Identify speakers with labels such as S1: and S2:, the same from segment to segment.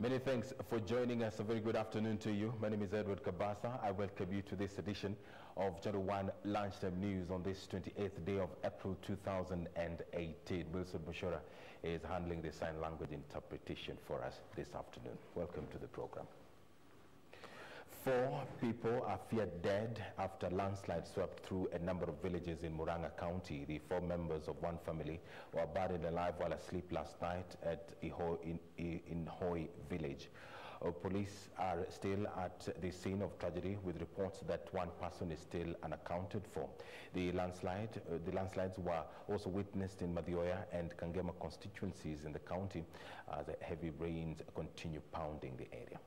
S1: Many thanks for joining us. A very good afternoon to you. My name is Edward Kabasa. I welcome you to this edition of Channel 1 Lunchtime News on this 28th day of April 2018. Wilson Bushora is handling the sign language interpretation for us this afternoon. Welcome to the program. 4 people are feared dead after landslides swept through a number of villages in Murang'a County. The 4 members of one family were buried alive while asleep last night at in Hoi village. Police are still at the scene of tragedy with reports that one person is still unaccounted for. The landslides were also witnessed in Madioya and Kangema constituencies in the county as heavy rains continue pounding the area.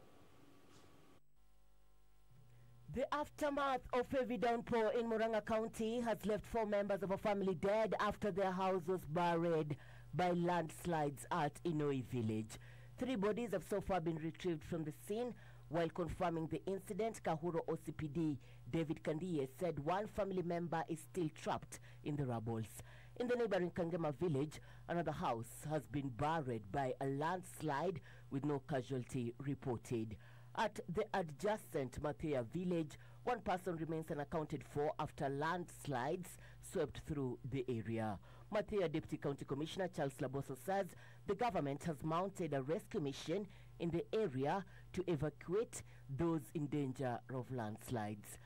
S2: The aftermath of heavy downpour in Murang'a County has left 4 members of a family dead after their house was buried by landslides at Inoi village. 3 bodies have so far been retrieved from the scene. While confirming the incident, Kahuro OCPD David Kandiye said 1 family member is still trapped in the rubbles. In the neighboring Kangema village, another house has been buried by a landslide with no casualty reported. At the adjacent Mathia village, 1 person remains unaccounted for after landslides swept through the area. Mathia Deputy County Commissioner Charles Laboso says the government has mounted a rescue mission in the area to evacuate those in danger of landslides.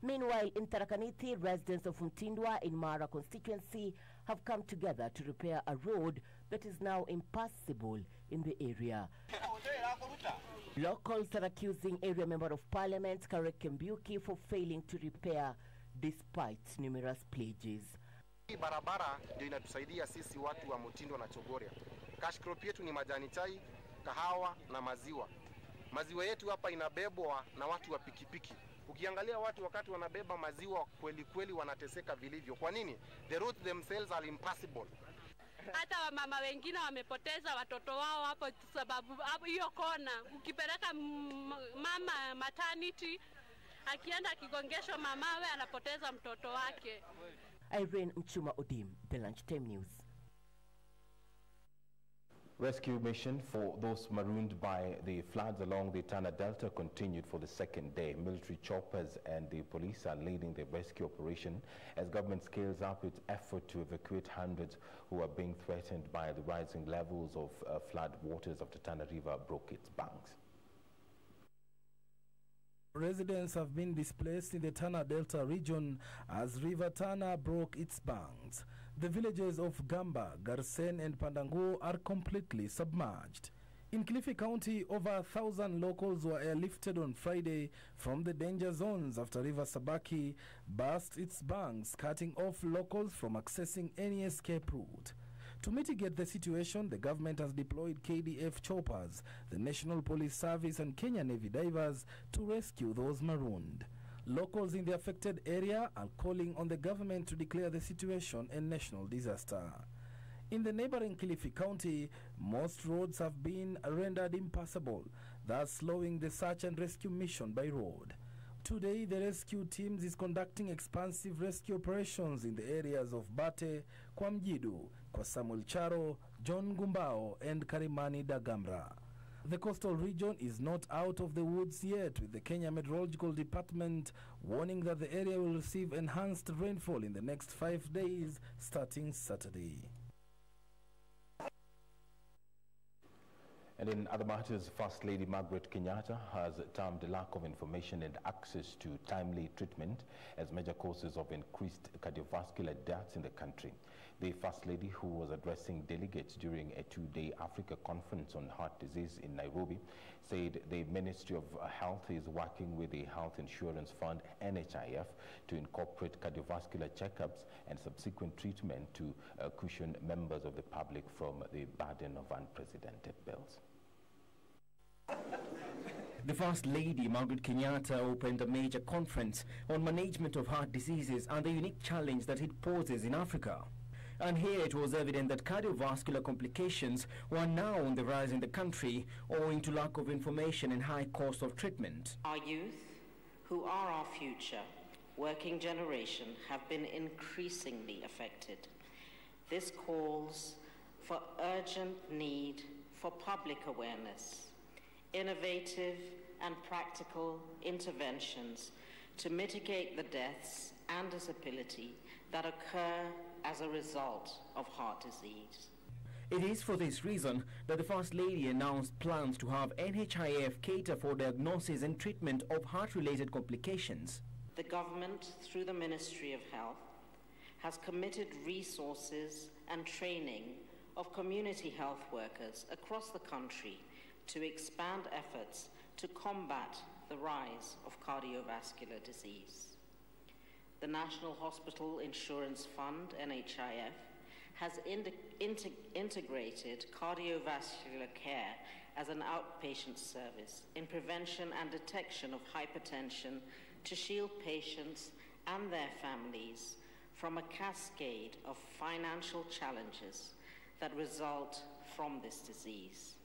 S2: Meanwhile, in Tarakaniti, residents of Mtindwa in Mara constituency have come together to repair a road that is now impassable in the area. Locals are accusing area member of parliament Karek Kembuki for failing to repair despite numerous pledges.
S3: Hii barabara ndio inatusaidia sisi watu wa Mtindwa na Chogoria. Cash crop yetu ni majani chai, kahawa na maziwa. Maziwa yetu hapa inabebwa na watu wa pikipiki. Ukiangalia watu wakati wanabeba maziwa kweli kweli wanateseka vilivyo. Kwa nini? The route themselves are impassable.
S4: Hata wamama wengine wamepoteza watoto wao hapo sababu hiyo kona. Ukipeleka mama maternity akienda akigongeshwa mamawe anapoteza mtoto wake.
S2: Irene Mchuma Odim, The Lunchtime News.
S1: Rescue mission for those marooned by the floods along the Tana Delta continued for the 2nd day. Military choppers and the police are leading the rescue operation as government scales up its effort to evacuate hundreds who are being threatened by the rising levels of flood waters after Tana River broke its banks.
S5: Residents have been displaced in the Tana Delta region as River Tana broke its banks. The villages of Gamba, Garsen and Pandango are completely submerged. In Kilifi County, over 1,000 locals were airlifted on Friday from the danger zones after River Sabaki burst its banks, cutting off locals from accessing any escape route. To mitigate the situation, the government has deployed KDF choppers, the National Police Service and Kenya Navy divers to rescue those marooned. Locals in the affected area are calling on the government to declare the situation a national disaster. In the neighboring Kilifi County, most roads have been rendered impassable, thus slowing the search and rescue mission by road. Today, the rescue teams is conducting expansive rescue operations in the areas of Bate, Kwamjidu, Kwa Samuel Charo, John Gumbao, and Karimani Dagamra. The coastal region is not out of the woods yet, with the Kenya Meteorological Department warning that the area will receive enhanced rainfall in the next 5 days, starting Saturday.
S1: And in other matters, First Lady Margaret Kenyatta has termed the lack of information and access to timely treatment as major causes of increased cardiovascular deaths in the country. The First Lady, who was addressing delegates during a 2-day Africa conference on heart disease in Nairobi, said the Ministry of Health is working with the Health Insurance Fund, NHIF, to incorporate cardiovascular checkups and subsequent treatment to cushion members of the public from the burden of unprecedented bills.
S6: The First Lady, Margaret Kenyatta, opened a major conference on management of heart diseases and the unique challenge that it poses in Africa. And here it was evident that cardiovascular complications were now on the rise in the country owing to lack of information and high cost of treatment.
S7: Our youth, who are our future, working generation, have been increasingly affected. This calls for urgent need for public awareness, innovative and practical interventions to mitigate the deaths and disability that occur as a result of heart disease.
S6: It is for this reason that the First Lady announced plans to have NHIF cater for diagnosis and treatment of heart-related complications.
S7: The government, through the Ministry of Health, has committed resources and training of community health workers across the country to expand efforts to combat the rise of cardiovascular disease. The National Hospital Insurance Fund, NHIF, has integrated cardiovascular care as an outpatient service in prevention and detection of hypertension to shield patients and their families from a cascade of financial challenges that result from this disease.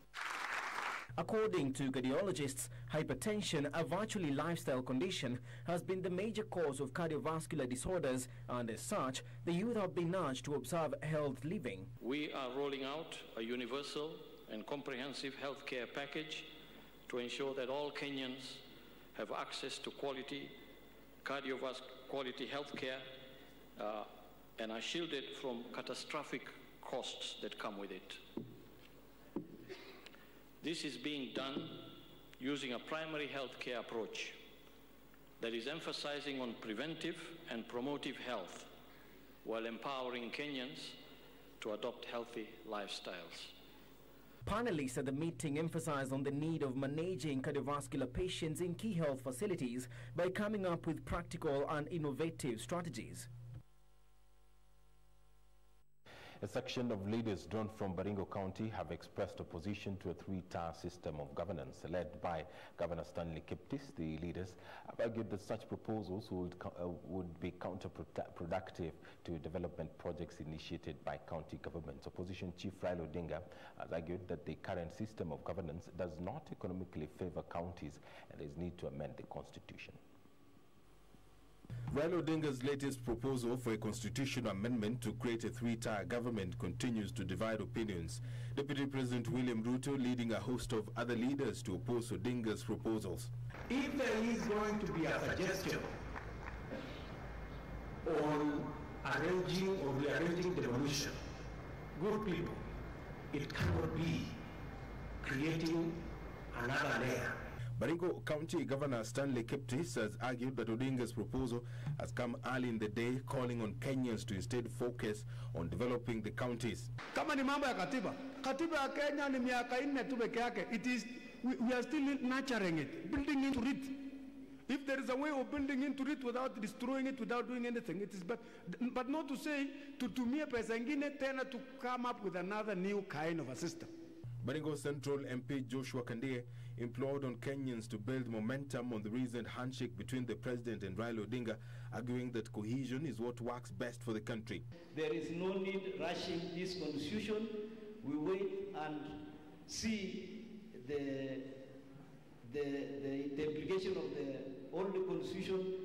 S6: According to cardiologists, hypertension, a virtually lifestyle condition, has been the major cause of cardiovascular disorders, and as such, the youth have been urged to observe health living.
S8: We are rolling out a universal and comprehensive healthcare package to ensure that all Kenyans have access to quality healthcare and are shielded from catastrophic costs that come with it. This is being done using a primary healthcare approach that is emphasizing on preventive and promotive health while empowering Kenyans to adopt healthy lifestyles.
S6: Panelists at the meeting emphasized on the need of managing cardiovascular patients in key health facilities by coming up with practical and innovative strategies.
S1: A section of leaders drawn from Baringo County have expressed opposition to a three-tier system of governance led by Governor Stanley Kiptis. The leaders have argued that such proposals would be counterproductive to development projects initiated by county governments. Opposition Chief Raila Odinga has argued that the current system of governance does not economically favor counties and there is need to amend the constitution.
S5: Raila Odinga's latest proposal for a constitutional amendment to create a three-tier government continues to divide opinions. Deputy President William Ruto leading a host of other leaders to oppose Odinga's proposals.
S9: If there is going to be a suggestion on arranging or rearranging devolution, good people, it cannot be creating another layer.
S5: Baringo County Governor Stanley Kiptis has argued that Odinga's proposal has come early in the day, calling on Kenyans to instead focus on developing the counties.
S9: Kama ni mambo ya katiba ya Kenya ni miaka 4 tu peke yake. It is we are still nurturing it, building into it. If there is a way of building into it without destroying it, without doing anything, it is but not to say tutumie pesa ingine tena to come up with another new kind of a system.
S5: Baringo Central MP Joshua Kandie implored on Kenyans to build momentum on the recent handshake between the President and Raila Odinga, arguing that cohesion is what works best for the country.
S10: There is no need rushing this constitution. We wait and see the implication of the old constitution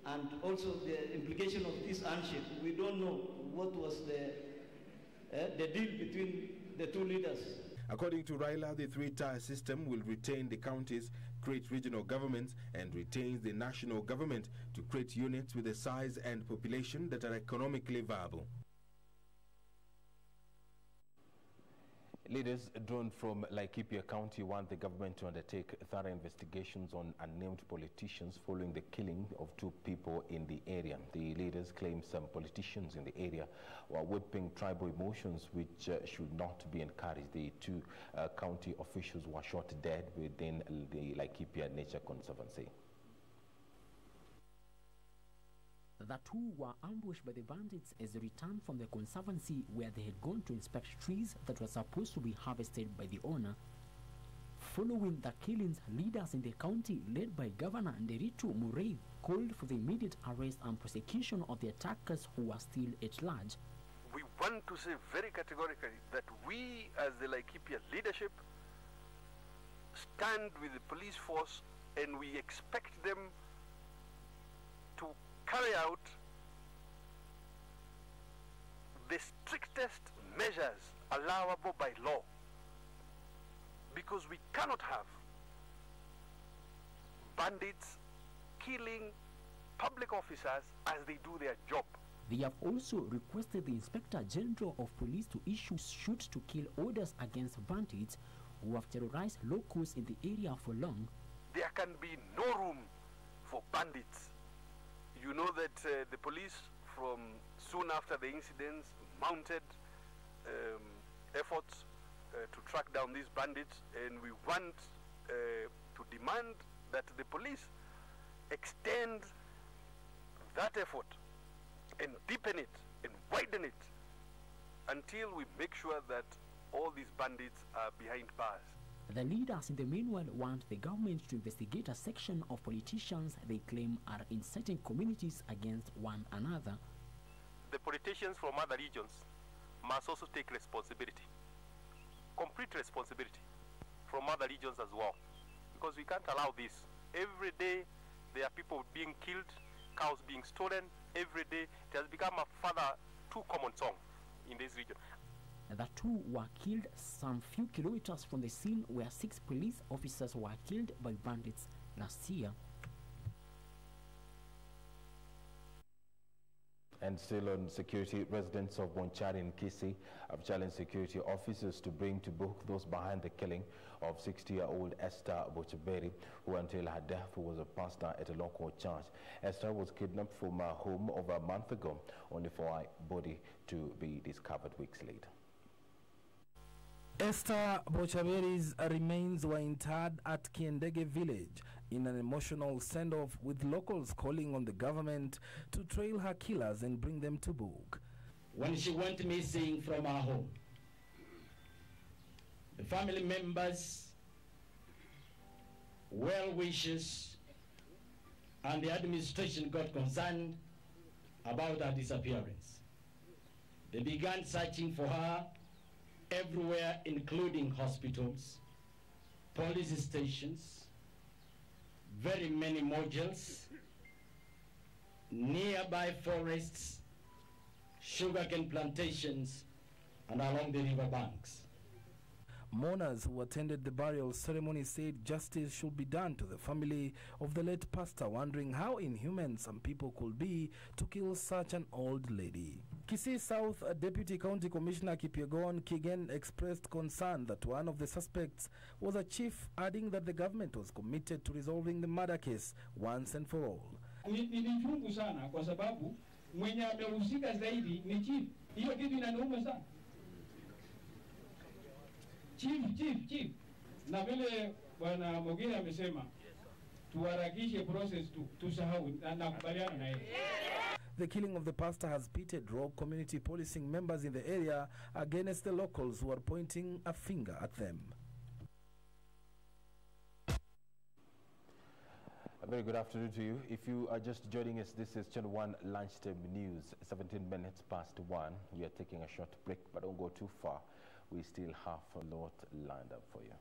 S10: and also the implication of this handshake. We don't know what was the deal between the two leaders.
S5: According to Raila, the three-tier system will retain the counties, create regional governments, and retains the national government to create units with a size and population that are economically viable.
S1: Leaders drawn from Laikipia County want the government to undertake thorough investigations on unnamed politicians following the killing of 2 people in the area. The leaders claim some politicians in the area were whipping tribal emotions, which should not be encouraged. The 2 county officials were shot dead within the Laikipia Nature Conservancy.
S11: The 2 were ambushed by the bandits as they returned from the conservancy where they had gone to inspect trees that were supposed to be harvested by the owner. Following the killings, leaders in the county, led by Governor Nderitu Murray, called for the immediate arrest and prosecution of the attackers who were still at large.
S12: We want to say very categorically that we, as the Laikipia leadership, stand with the police force and we expect them to carry out the strictest measures allowable by law, because we cannot have bandits killing public officers as they do their job.
S11: They have also requested the Inspector General of Police to issue shoot-to-kill orders against bandits who have terrorized locals in the area for long.
S12: There can be no room for bandits. You know that the police, from soon after the incidents, mounted efforts to track down these bandits, and we want to demand that the police extend that effort and deepen it and widen it until we make sure that all these bandits are behind bars.
S11: The leaders in the meanwhile want the government to investigate a section of politicians they claim are inciting communities against one another.
S13: The politicians from other regions must also take responsibility, complete responsibility from other regions as well, because we can't allow this. Every day there are people being killed, cows being stolen. Every day it has become a further too common song in this region.
S11: The two were killed some few kilometers from the scene where 6 police officers were killed by bandits last year.
S1: And still on security, residents of Bonchari and Kisi have challenged security officers to bring to book those behind the killing of 60-year-old Esther Bochaberi, who until her death was a pastor at a local church. Esther was kidnapped from her home over a month ago, only for her body to be discovered weeks later.
S5: Esther Bochaberi's remains were interred at Kiendege village in an emotional send-off, with locals calling on the government to trail her killers and bring them to book.
S14: When she went missing from her home, the family members, well-wishers, and the administration got concerned about her disappearance. They began searching for her everywhere, including hospitals, police stations, very many modules, nearby forests, sugarcane plantations, and along the river banks.
S5: Mourners who attended the burial ceremony said justice should be done to the family of the late pastor, wondering how inhuman some people could be to kill such an old lady. Kisii South Deputy County Commissioner Kipyegon Kigen expressed concern that one of the suspects was a chief, adding that the government was committed to resolving the murder case once and for all.
S15: Ni chungu sana kwa sababu mwenye amehusika zaidi ni chief. Hiyo kitu inaniuma sana. Chief. Na vile Bwana Mogire amesema tuharakishe process tusahau, na nakubaliana na yeye.
S5: The killing of the pastor has pitted rogue community policing members in the area against the locals who are pointing a finger at them.
S1: A very good afternoon to you. If you are just joining us, this is Channel 1 Lunchtime News, 17 minutes past 1. We are taking a short break, but don't go too far. We still have a lot lined up for you.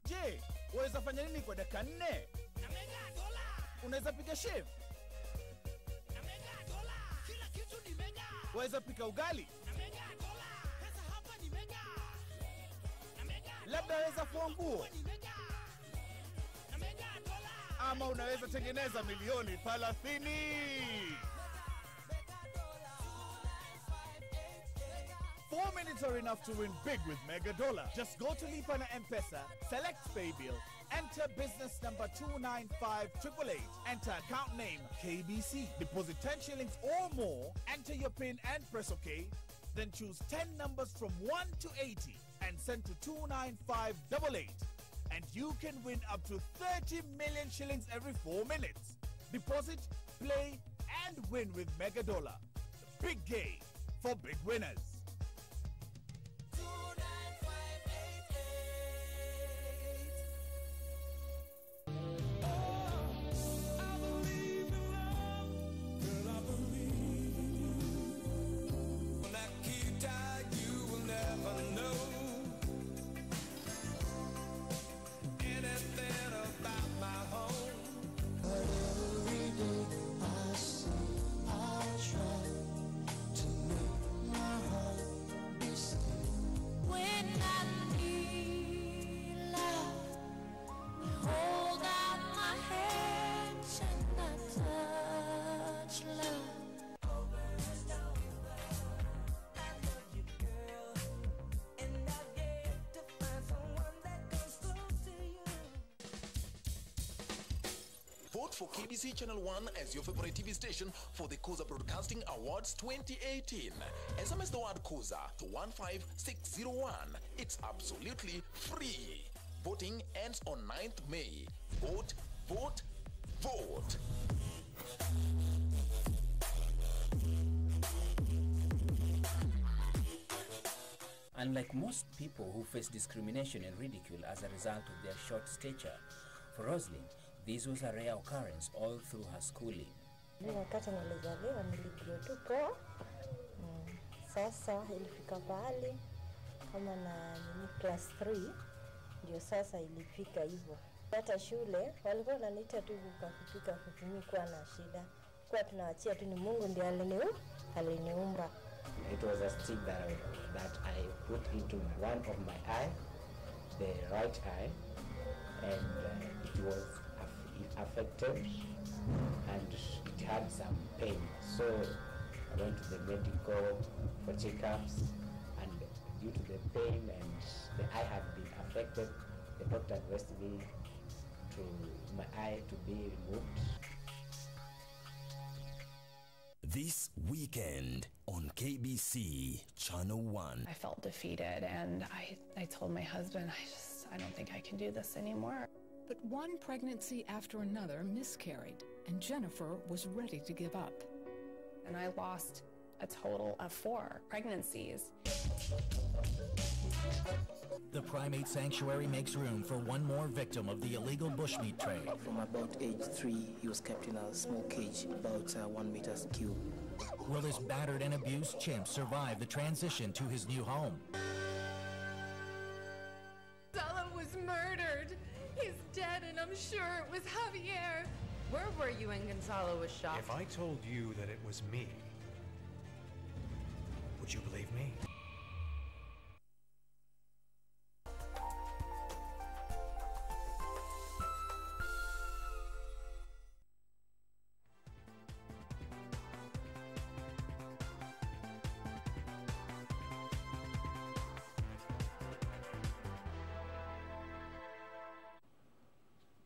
S16: Je, waweza fanya nini kwa dakika 4? Unaweza piga chef? Waweza pika ugali? Labda waweza fua nguo? Ama unaweza tengeneza milioni 30? 4 minutes are enough to win big with Mega Dollar. Just go to Lipa na M-Pesa, select Pay Bill, enter business number 295888, enter account name KBC, deposit 10 shillings or more, enter your PIN and press OK, then choose 10 numbers from 1 to 80 and send to 29588. And you can win up to 30 million shillings every 4 minutes. Deposit, play, and win with Mega Dollar. Big game for big winners.
S17: Vote for KBC Channel 1 as your favorite TV station for the Kuza Broadcasting Awards 2018. SMS the word Kuza to 15601. It's absolutely free. Voting ends on 9th May. Vote, vote, vote.
S18: Unlike most people who face discrimination and ridicule as a result of their short stature, for Roslyn, this was a rare occurrence all through her schooling.
S19: Wakati nilizaliwa niligrow tu poa. Sasa ilifika pahali kama na class 3 ndio sasa ilifika hivyo. Hata shule walikuwa wananiita tu kupika kutumi kwa na shida. Kwa tunaachia tu ni Mungu ndiye aliniumba.
S20: It was a stick that I put into one of my eye, the right eye, and it was affected and it had some pain. So I went to the medical for checkups, and due to the pain and the eye had been affected, the doctor advised me to my eye to be removed.
S17: This weekend on KBC Channel 1.
S21: I felt defeated, and I told my husband, I don't think I can do this anymore.
S22: But one pregnancy after another miscarried, and Jennifer was ready to give up.
S21: And I lost a total of 4 pregnancies.
S23: The primate sanctuary makes room for one more victim of the illegal bushmeat trade.
S24: From about age 3, he was kept in a small cage, about 1 meter cube.
S23: Will this battered and abused chimp survive the transition to his new home?
S25: Gonzalo was murdered. He's dead, and I'm sure it was Javier.
S26: Where were you when Gonzalo was shot?
S27: If I told you that it was me, would you believe me?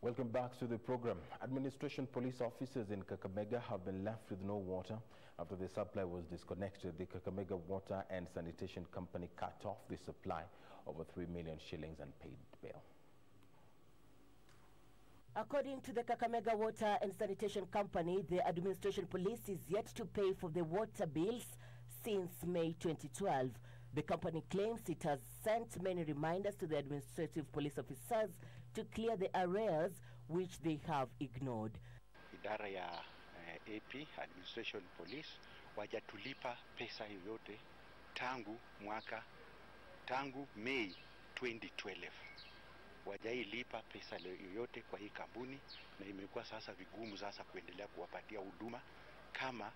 S1: Welcome back to the program. Administration police officers in Kakamega have been left with no water after the supply was disconnected. The Kakamega Water and Sanitation Company cut off the supply over 3 million shillings and paid bail.
S2: According to the Kakamega Water and Sanitation Company, the administration police is yet to pay for the water bills since May 2012. The company claims it has sent many reminders to the administrative police officers to clear the arrears which they have ignored.
S28: Idara ya AP, Administration Police, wajatulipa pesa yoyote tangu May 2012. Wajailipa pesa yoyote kwa hii kampuni, na imekuwa sasa vigumu sasa kuendelea kuwapatia huduma kama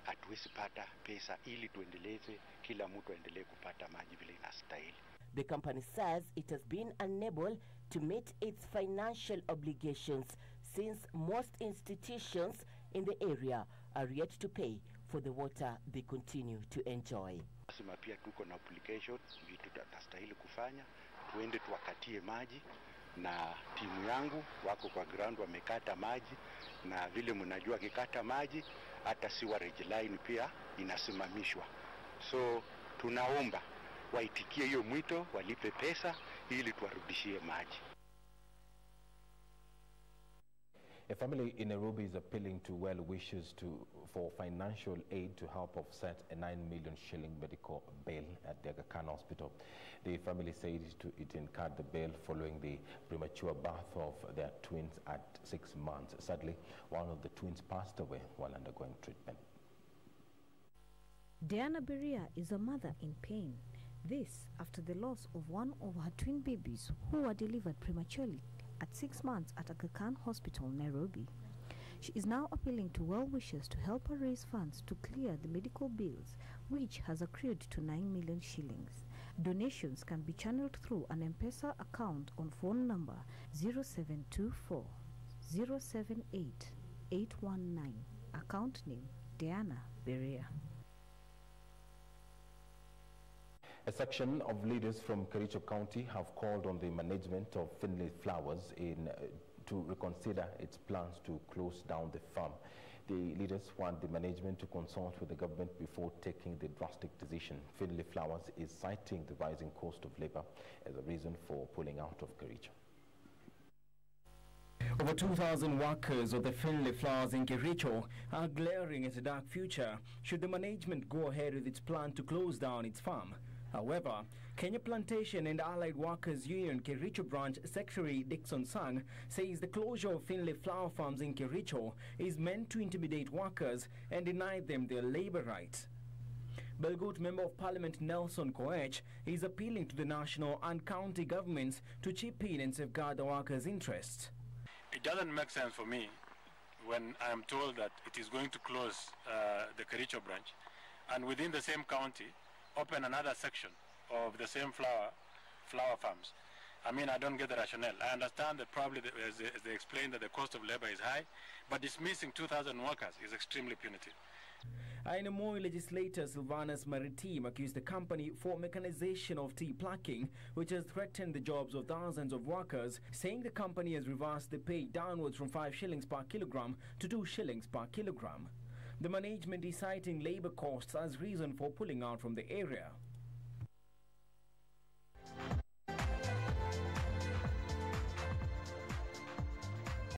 S28: hatuwezi pata pesa ili tuendeleze kila mtu aendelee kupata maji vile inastahili.
S2: The company says it has been unable to meet its financial obligations since most institutions in the area are yet to pay for the water they continue to enjoy.
S28: Sima pia tuko na application vitu tunastahili kufanya, tuende tuwakatie maji, na timu yangu wako kwa ground wamekata maji, na vile mnajua kikata maji hata sewerage line pia inasimamishwa. So tunaomba waitikie hiyo mwito, walipe pesa ili tuwarudishie maji.
S1: A family in Nairobi is appealing to well wishers for financial aid to help offset a 9 million shilling medical bill at the Aga Khan Hospital. The family said it incurred the bill following the premature birth of their twins at 6 months. Sadly, one of the twins passed away while undergoing treatment.
S29: Diana Beria is a mother in pain. This after the loss of one of her twin babies who were delivered prematurely at 6 months at Aga Khan Hospital, Nairobi. She is now appealing to well-wishers to help her raise funds to clear the medical bills, which has accrued to 9 million shillings. Donations can be channeled through an M-Pesa account on phone number 0724 078 819. Account name Diana Beria.
S1: A section of leaders from Kericho County have called on the management of Finley Flowers in to reconsider its plans to close down the farm. The leaders want the management to consult with the government before taking the drastic decision. Finley Flowers is citing the rising cost of labor as a reason for pulling out of Kericho.
S3: Over 2,000 workers of the Finley Flowers in Kericho are glaring at a dark future should the management go ahead with its plan to close down its farm. However, Kenya Plantation and Allied Workers Union Kericho Branch Secretary Dixon Sang says the closure of Finley flower farms in Kericho is meant to intimidate workers and deny them their labor rights. Belgut Member of Parliament Nelson Koech is appealing to the national and county governments to chip in and safeguard the workers' interests.
S4: It doesn't make sense for me when I am told that it is going to close the Kericho branch and within the same county open another section of the same flower farms. I mean, I don't get the rationale. I understand that probably, as they explained, that the cost of labor is high, but dismissing 2,000 workers is extremely punitive.
S3: Ainamoi legislator Sylvanus Maritim accused the company for mechanization of tea plucking, which has threatened the jobs of thousands of workers, saying the company has reversed the pay downwards from 5 shillings per kilogram to 2 shillings per kilogram. The management is citing labor costs as reason for pulling out from the area.